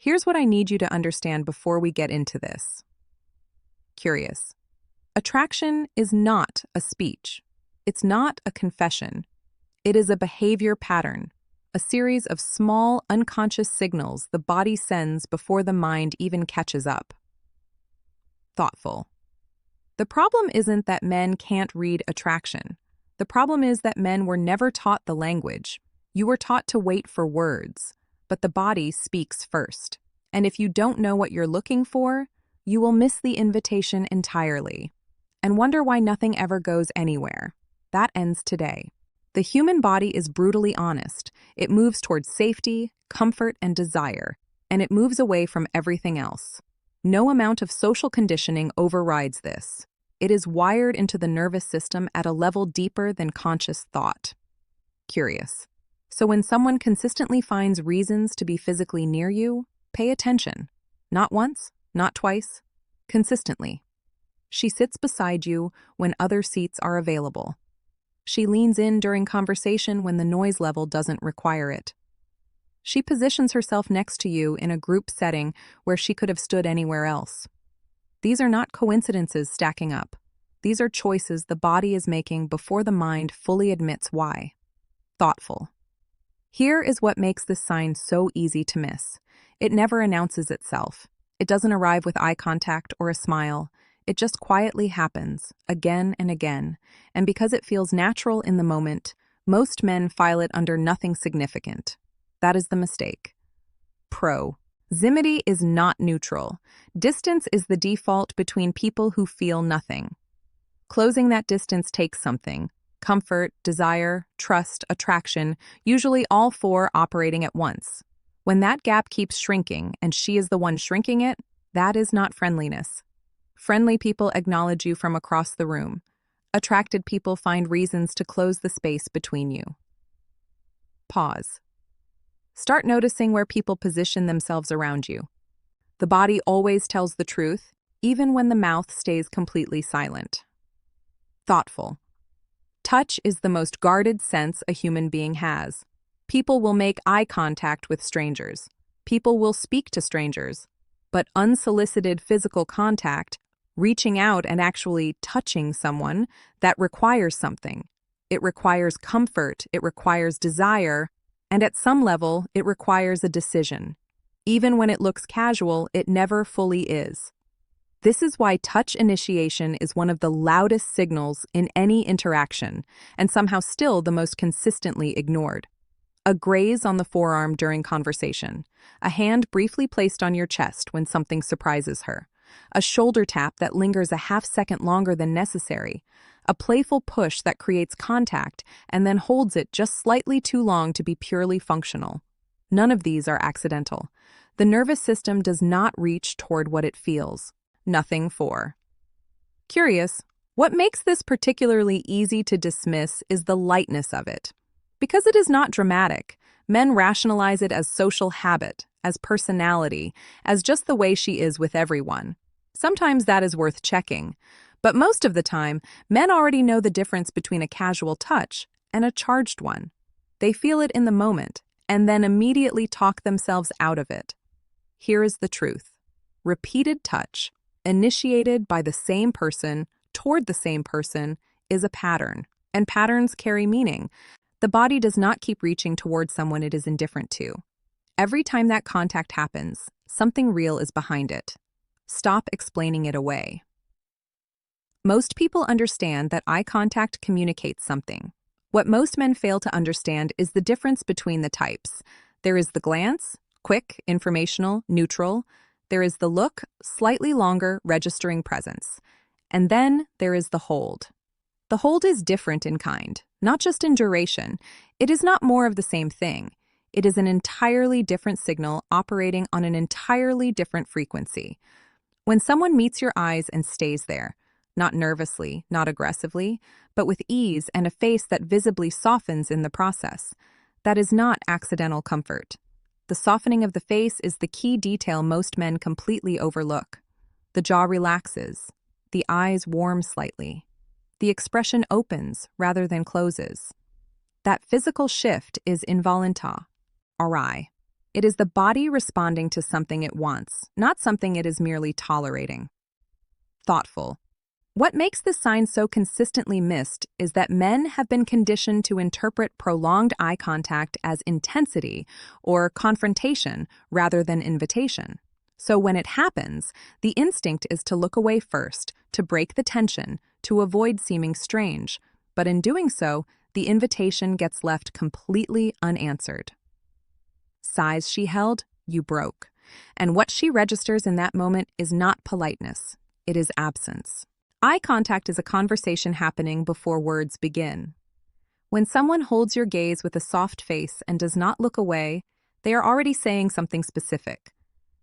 Here's what I need you to understand before we get into this. Curious. Attraction is not a speech. It's not a confession. It is a behavior pattern, a series of small, unconscious signals the body sends before the mind even catches up. Thoughtful. The problem isn't that men can't read attraction. The problem is that men were never taught the language. You were taught to wait for words, but the body speaks first. And if you don't know what you're looking for, you will miss the invitation entirely and wonder why nothing ever goes anywhere. That ends today. The human body is brutally honest. It moves towards safety, comfort, and desire, and it moves away from everything else. No amount of social conditioning overrides this. It is wired into the nervous system at a level deeper than conscious thought. Curious. So when someone consistently finds reasons to be physically near you, pay attention. Not once, not twice, consistently. She sits beside you when other seats are available. She leans in during conversation when the noise level doesn't require it. She positions herself next to you in a group setting where she could have stood anywhere else. These are not coincidences stacking up. These are choices the body is making before the mind fully admits why. Thoughtful. Here is what makes this sign so easy to miss. It never announces itself. It doesn't arrive with eye contact or a smile. It just quietly happens, again and again, and because it feels natural in the moment, most men file it under nothing significant. That is the mistake. Proximity is not neutral. Distance is the default between people who feel nothing. Closing that distance takes something: comfort, desire, trust, attraction, usually all four operating at once. When that gap keeps shrinking and she is the one shrinking it, that is not friendliness. Friendly people acknowledge you from across the room. Attracted people find reasons to close the space between you. Pause. Start noticing where people position themselves around you. The body always tells the truth, even when the mouth stays completely silent. Thoughtful. Touch is the most guarded sense a human being has. People will make eye contact with strangers. People will speak to strangers. But unsolicited physical contact, reaching out and actually touching someone, that requires something. It requires comfort, it requires desire, and at some level, it requires a decision. Even when it looks casual, it never fully is. This is why touch initiation is one of the loudest signals in any interaction, and somehow still the most consistently ignored. A graze on the forearm during conversation, a hand briefly placed on your chest when something surprises her, a shoulder tap that lingers a half-second longer than necessary, a playful push that creates contact and then holds it just slightly too long to be purely functional. None of these are accidental. The nervous system does not reach toward what it feels. Nothing for. Curious, what makes this particularly easy to dismiss is the lightness of it. Because it is not dramatic, men rationalize it as social habit, as personality, as just the way she is with everyone. Sometimes that is worth checking, but most of the time, men already know the difference between a casual touch and a charged one. They feel it in the moment, and then immediately talk themselves out of it. Here is the truth. Repeated touch, initiated by the same person, toward the same person, is a pattern, and patterns carry meaning. The body does not keep reaching toward someone it is indifferent to. Every time that contact happens, something real is behind it. Stop explaining it away. Most people understand that eye contact communicates something. What most men fail to understand is the difference between the types. There is the glance, quick, informational, neutral. There is the look, slightly longer, registering presence. And then there is the hold. The hold is different in kind, not just in duration. It is not more of the same thing. It is an entirely different signal operating on an entirely different frequency. When someone meets your eyes and stays there, not nervously, not aggressively, but with ease and a face that visibly softens in the process, that is not accidental comfort. The softening of the face is the key detail most men completely overlook. The jaw relaxes. The eyes warm slightly. The expression opens rather than closes. That physical shift is involuntar, awry. It is the body responding to something it wants, not something it is merely tolerating. Thoughtful. What makes this sign so consistently missed is that men have been conditioned to interpret prolonged eye contact as intensity or confrontation rather than invitation. So when it happens, the instinct is to look away first, to break the tension, to avoid seeming strange. But in doing so, the invitation gets left completely unanswered. Sighs she held, you broke. And what she registers in that moment is not politeness, it is absence. Eye contact is a conversation happening before words begin. When someone holds your gaze with a soft face and does not look away, they are already saying something specific.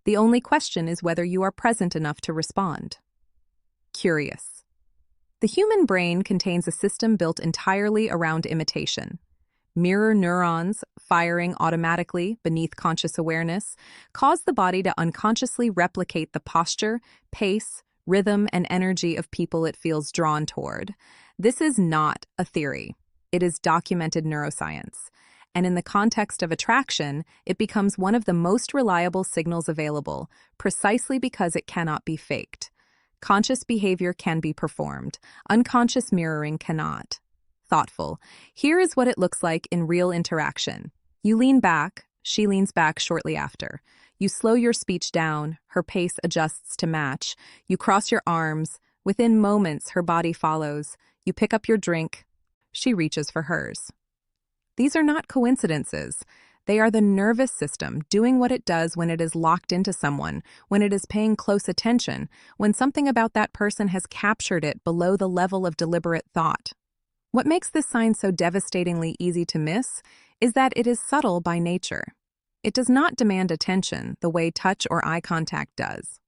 The only question is whether you are present enough to respond. Curious. The human brain contains a system built entirely around imitation. Mirror neurons, firing automatically beneath conscious awareness, cause the body to unconsciously replicate the posture, pace, rhythm, and energy of people it feels drawn toward. This is not a theory. It is documented neuroscience. And in the context of attraction, it becomes one of the most reliable signals available, precisely because it cannot be faked. Conscious behavior can be performed. Unconscious mirroring cannot. Thoughtful. Here is what it looks like in real interaction. You lean back, she leans back shortly after. You slow your speech down, her pace adjusts to match. You cross your arms. Within moments, her body follows. You pick up your drink. She reaches for hers. These are not coincidences. They are the nervous system doing what it does when it is locked into someone, when it is paying close attention, when something about that person has captured it below the level of deliberate thought. What makes this sign so devastatingly easy to miss is that it is subtle by nature. It does not demand attention the way touch or eye contact does.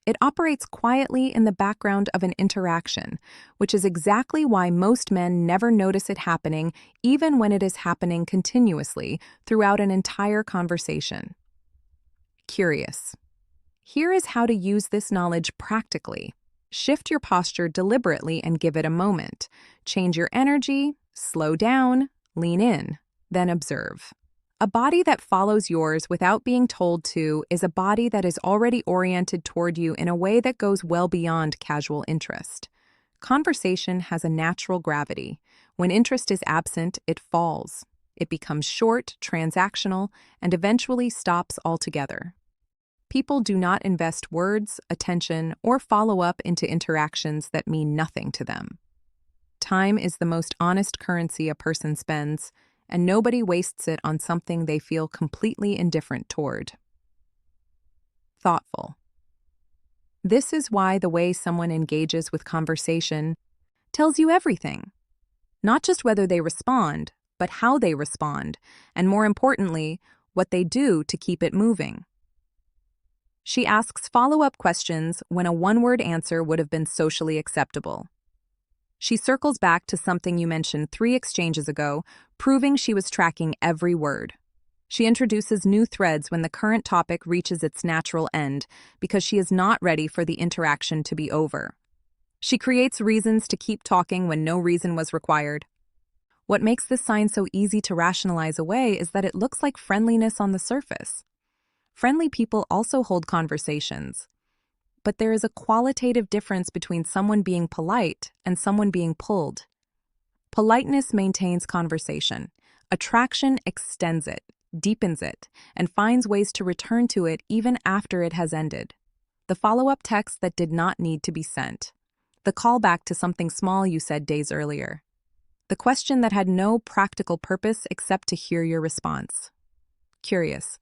It operates quietly in the background of an interaction, which is exactly why most men never notice it happening, even when it is happening continuously throughout an entire conversation. Curious. Here is how to use this knowledge practically. Shift your posture deliberately and give it a moment. Change your energy, slow down, lean in, then observe. A body that follows yours without being told to is a body that is already oriented toward you in a way that goes well beyond casual interest. Conversation has a natural gravity. When interest is absent, it falls. It becomes short, transactional, and eventually stops altogether. People do not invest words, attention, or follow-up into interactions that mean nothing to them. Time is the most honest currency a person spends, and nobody wastes it on something they feel completely indifferent toward. Thoughtful. This is why the way someone engages with conversation tells you everything. Not just whether they respond, but how they respond, and more importantly, what they do to keep it moving. She asks follow-up questions when a one-word answer would have been socially acceptable. She circles back to something you mentioned 3 exchanges ago, proving she was tracking every word. She introduces new threads when the current topic reaches its natural end, because she is not ready for the interaction to be over. She creates reasons to keep talking when no reason was required. What makes this sign so easy to rationalize away is that it looks like friendliness on the surface. Friendly people also hold conversations. But there is a qualitative difference between someone being polite and someone being pulled. Politeness maintains conversation. Attraction extends it, deepens it, and finds ways to return to it even after it has ended. The follow-up text that did not need to be sent. The callback to something small you said days earlier. The question that had no practical purpose except to hear your response. Curious.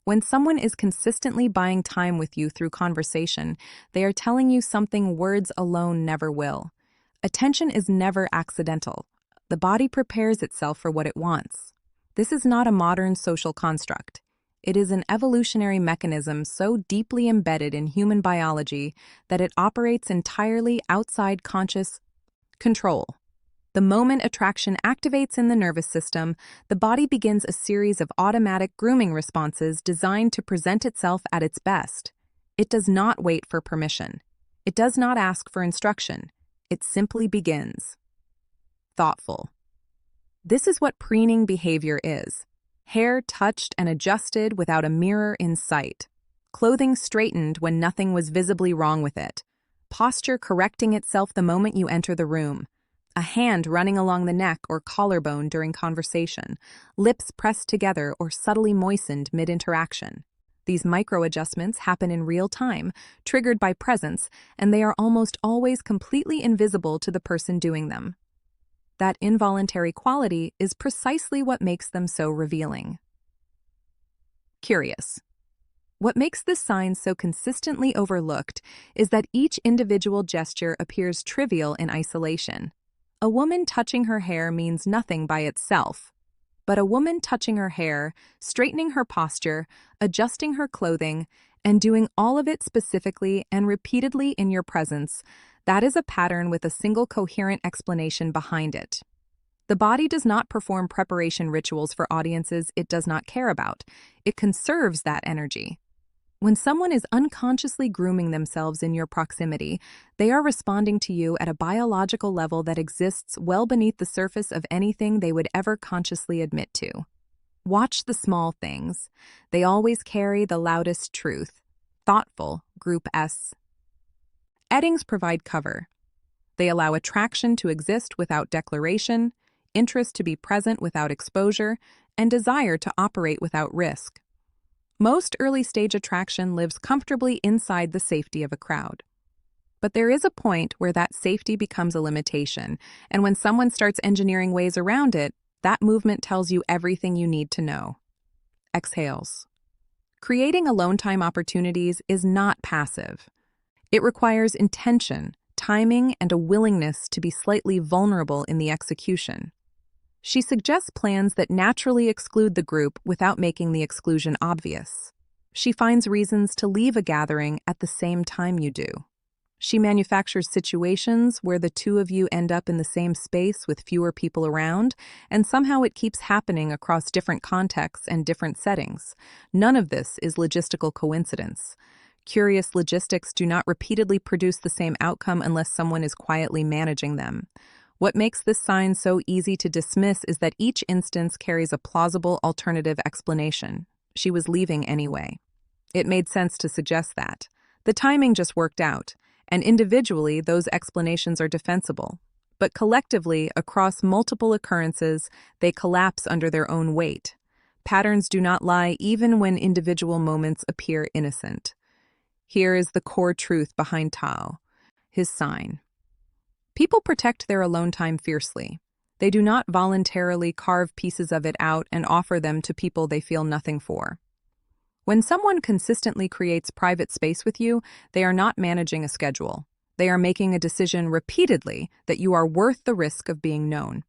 When someone is consistently buying time with you through conversation, they are telling you something words alone never will. Attention is never accidental. The body prepares itself for what it wants. This is not a modern social construct. It is an evolutionary mechanism so deeply embedded in human biology that it operates entirely outside conscious control. The moment attraction activates in the nervous system, the body begins a series of automatic grooming responses designed to present itself at its best. It does not wait for permission. It does not ask for instruction. It simply begins. Thoughtful. This is what preening behavior is. Hair touched and adjusted without a mirror in sight. Clothing straightened when nothing was visibly wrong with it. Posture correcting itself the moment you enter the room. A hand running along the neck or collarbone during conversation. Lips pressed together or subtly moistened mid-interaction. These micro-adjustments happen in real time, triggered by presence, and they are almost always completely invisible to the person doing them. That involuntary quality is precisely what makes them so revealing. Curious. What makes this sign so consistently overlooked is that each individual gesture appears trivial in isolation. A woman touching her hair means nothing by itself. But a woman touching her hair, straightening her posture, adjusting her clothing, and doing all of it specifically and repeatedly in your presence, that is a pattern with a single coherent explanation behind it. The body does not perform preparation rituals for audiences it does not care about. It conserves that energy. When someone is unconsciously grooming themselves in your proximity, they are responding to you at a biological level that exists well beneath the surface of anything they would ever consciously admit to. Watch the small things. They always carry the loudest truth. Thoughtful, Group S. Eddings provide cover. They allow attraction to exist without declaration, interest to be present without exposure, and desire to operate without risk. Most early-stage attraction lives comfortably inside the safety of a crowd. But there is a point where that safety becomes a limitation, and when someone starts engineering ways around it, that movement tells you everything you need to know. Exhales. Creating alone time opportunities is not passive. It requires intention, timing, and a willingness to be slightly vulnerable in the execution. She suggests plans that naturally exclude the group without making the exclusion obvious. She finds reasons to leave a gathering at the same time you do. She manufactures situations where the two of you end up in the same space with fewer people around, and somehow it keeps happening across different contexts and different settings. None of this is logistical coincidence. Curious logistics do not repeatedly produce the same outcome unless someone is quietly managing them. What makes this sign so easy to dismiss is that each instance carries a plausible alternative explanation. She was leaving anyway. It made sense to suggest that. The timing just worked out, and individually those explanations are defensible. But collectively, across multiple occurrences, they collapse under their own weight. Patterns do not lie even when individual moments appear innocent. Here is the core truth behind Tao, his sign. People protect their alone time fiercely. They do not voluntarily carve pieces of it out and offer them to people they feel nothing for. When someone consistently creates private space with you, they are not managing a schedule. They are making a decision repeatedly that you are worth the risk of being known.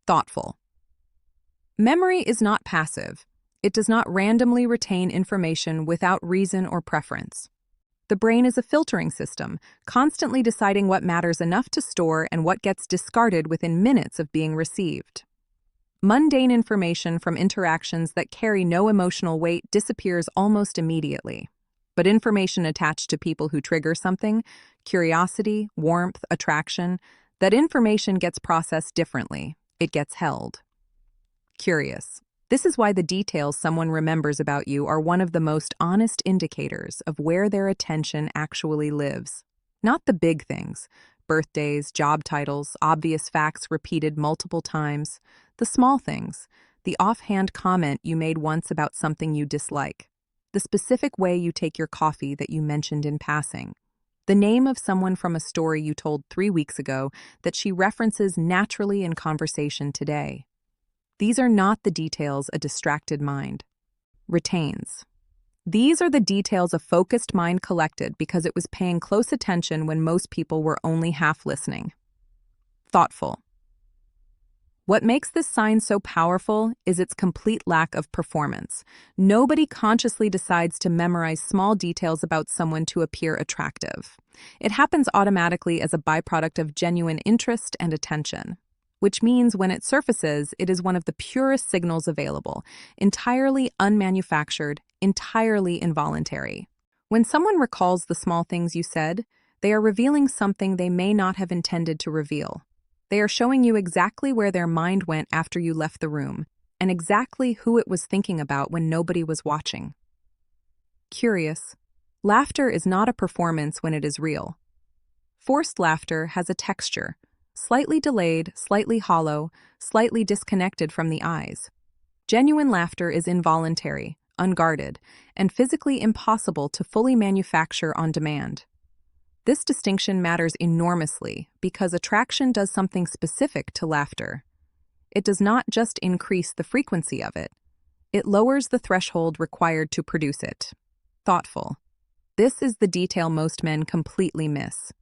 Thoughtful. Memory is not passive. It does not randomly retain information without reason or preference. The brain is a filtering system, constantly deciding what matters enough to store and what gets discarded within minutes of being received. Mundane information from interactions that carry no emotional weight disappears almost immediately. But information attached to people who trigger something, curiosity, warmth, attraction, that information gets processed differently. It gets held. Curious. This is why the details someone remembers about you are one of the most honest indicators of where their attention actually lives. Not the big things, birthdays, job titles, obvious facts repeated multiple times. The small things, the offhand comment you made once about something you dislike. The specific way you take your coffee that you mentioned in passing. The name of someone from a story you told 3 weeks ago that she references naturally in conversation today. These are not the details a distracted mind retains. These are the details a focused mind collected because it was paying close attention when most people were only half listening. Thoughtful. What makes this sign so powerful is its complete lack of performance. Nobody consciously decides to memorize small details about someone to appear attractive. It happens automatically as a byproduct of genuine interest and attention. Which means when it surfaces, it is one of the purest signals available, entirely unmanufactured, entirely involuntary. When someone recalls the small things you said, they are revealing something they may not have intended to reveal. They are showing you exactly where their mind went after you left the room, and exactly who it was thinking about when nobody was watching. Curious. Laughter is not a performance when it is real. Forced laughter has a texture, slightly delayed, slightly hollow, slightly disconnected from the eyes. Genuine laughter is involuntary, unguarded, and physically impossible to fully manufacture on demand. This distinction matters enormously because attraction does something specific to laughter. It does not just increase the frequency of it, it lowers the threshold required to produce it. Thoughtful. This is the detail most men completely miss.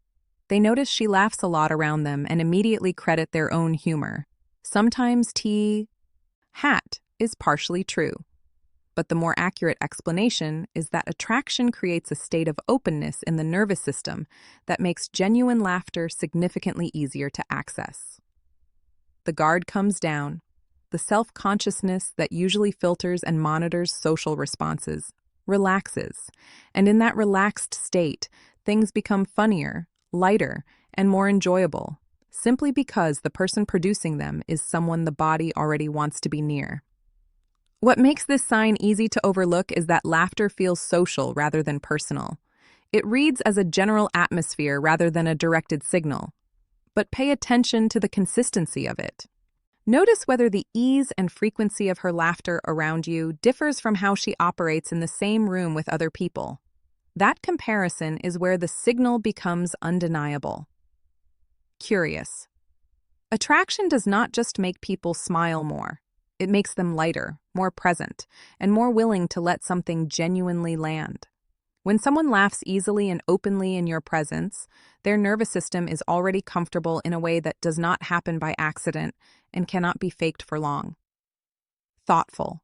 They notice she laughs a lot around them and immediately credit their own humor. Sometimes hat is partially true. But the more accurate explanation is that attraction creates a state of openness in the nervous system that makes genuine laughter significantly easier to access. The guard comes down, the self-consciousness that usually filters and monitors social responses relaxes, and in that relaxed state, things become funnier, lighter, and more enjoyable, simply because the person producing them is someone the body already wants to be near. What makes this sign easy to overlook is that laughter feels social rather than personal. It reads as a general atmosphere rather than a directed signal. But pay attention to the consistency of it. Notice whether the ease and frequency of her laughter around you differs from how she operates in the same room with other people. That comparison is where the signal becomes undeniable. Curious. Attraction does not just make people smile more. It makes them lighter, more present, and more willing to let something genuinely land. When someone laughs easily and openly in your presence, their nervous system is already comfortable in a way that does not happen by accident and cannot be faked for long. Thoughtful.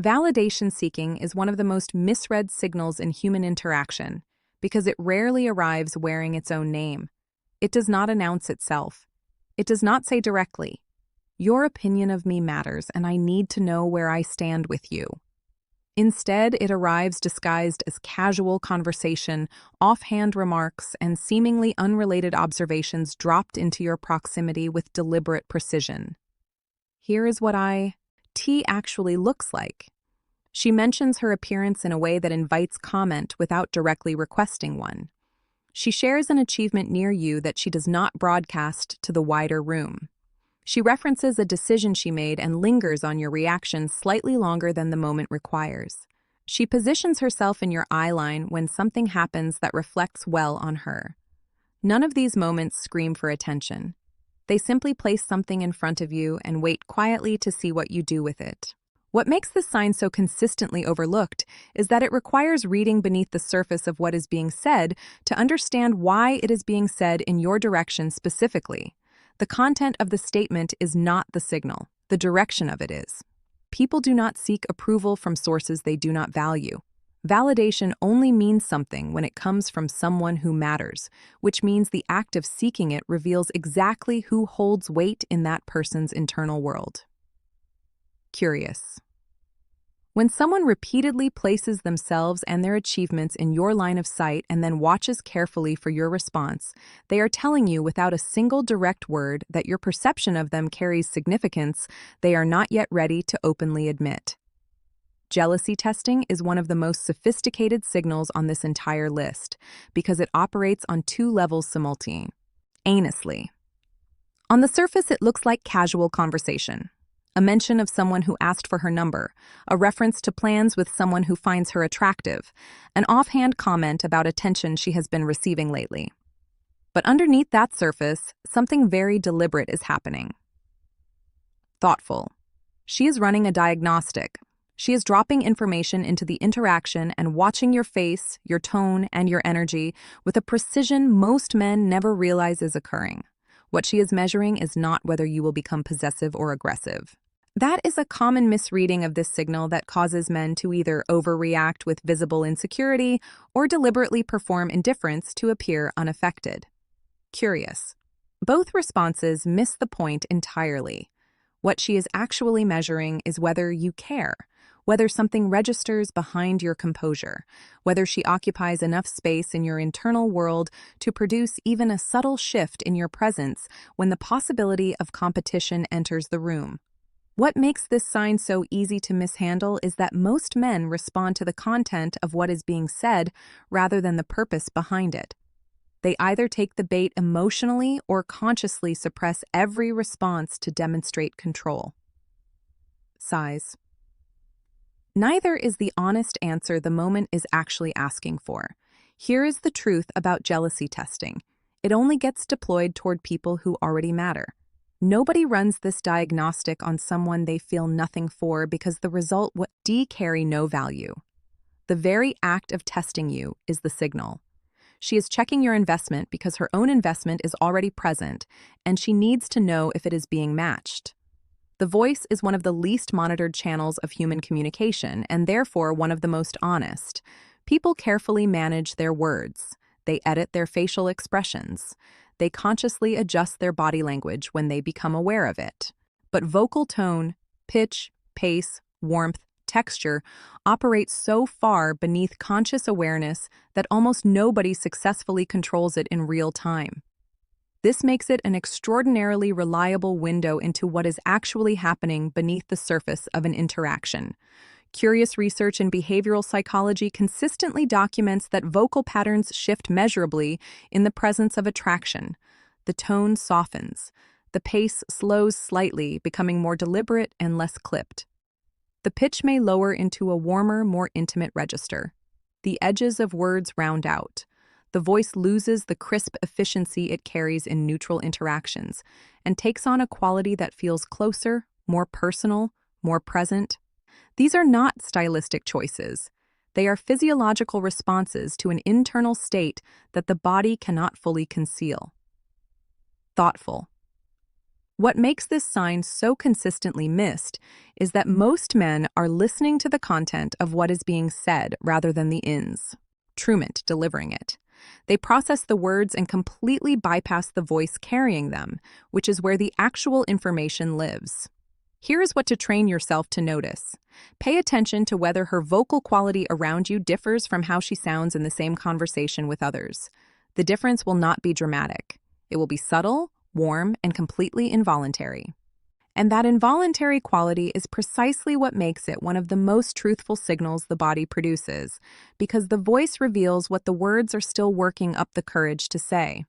Validation seeking is one of the most misread signals in human interaction because it rarely arrives wearing its own name. It does not announce itself. It does not say directly, "Your opinion of me matters, and I need to know where I stand with you." Instead, it arrives disguised as casual conversation, offhand remarks, and seemingly unrelated observations dropped into your proximity with deliberate precision. Here is what T actually looks like. She mentions her appearance in a way that invites comment without directly requesting one. She shares an achievement near you that she does not broadcast to the wider room. She references a decision she made and lingers on your reaction slightly longer than the moment requires. She positions herself in your eye line when something happens that reflects well on her. None of these moments scream for attention. They simply place something in front of you and wait quietly to see what you do with it. What makes this sign so consistently overlooked is that it requires reading beneath the surface of what is being said to understand why it is being said in your direction specifically. The content of the statement is not the signal, the direction of it is. People do not seek approval from sources they do not value. Validation only means something when it comes from someone who matters, which means the act of seeking it reveals exactly who holds weight in that person's internal world. Curious. When someone repeatedly places themselves and their achievements in your line of sight and then watches carefully for your response, they are telling you without a single direct word that your perception of them carries significance they are not yet ready to openly admit. Jealousy testing is one of the most sophisticated signals on this entire list because it operates on two levels simultaneously. On the surface, it looks like casual conversation. A mention of someone who asked for her number, a reference to plans with someone who finds her attractive, an offhand comment about attention she has been receiving lately. But underneath that surface, something very deliberate is happening. Thoughtful. She is running a diagnostic. She is dropping information into the interaction and watching your face, your tone, and your energy with a precision most men never realize is occurring. What she is measuring is not whether you will become possessive or aggressive. That is a common misreading of this signal that causes men to either overreact with visible insecurity or deliberately perform indifference to appear unaffected. Curious. Both responses miss the point entirely. What she is actually measuring is whether you care, whether something registers behind your composure, whether she occupies enough space in your internal world to produce even a subtle shift in your presence when the possibility of competition enters the room. What makes this sign so easy to mishandle is that most men respond to the content of what is being said rather than the purpose behind it. They either take the bait emotionally or consciously suppress every response to demonstrate control. Size. Neither is the honest answer the moment is actually asking for. Here is the truth about jealousy testing. It only gets deployed toward people who already matter. Nobody runs this diagnostic on someone they feel nothing for because the result would carry no value. The very act of testing you is the signal. She is checking your investment because her own investment is already present, and she needs to know if it is being matched. The voice is one of the least monitored channels of human communication, and therefore one of the most honest. People carefully manage their words. They edit their facial expressions. They consciously adjust their body language when they become aware of it. But vocal tone, pitch, pace, warmth, texture operate so far beneath conscious awareness that almost nobody successfully controls it in real time. This makes it an extraordinarily reliable window into what is actually happening beneath the surface of an interaction. Curious research in behavioral psychology consistently documents that vocal patterns shift measurably in the presence of attraction. The tone softens. The pace slows slightly, becoming more deliberate and less clipped. The pitch may lower into a warmer, more intimate register. The edges of words round out. The voice loses the crisp efficiency it carries in neutral interactions and takes on a quality that feels closer, more personal, more present. These are not stylistic choices. They are physiological responses to an internal state that the body cannot fully conceal. Thoughtful. What makes this sign so consistently missed is that most men are listening to the content of what is being said rather than the instrument delivering it. They process the words and completely bypass the voice carrying them, which is where the actual information lives. Here is what to train yourself to notice. Pay attention to whether her vocal quality around you differs from how she sounds in the same conversation with others. The difference will not be dramatic. It will be subtle, warm, and completely involuntary. And that involuntary quality is precisely what makes it one of the most truthful signals the body produces, because the voice reveals what the words are still working up the courage to say.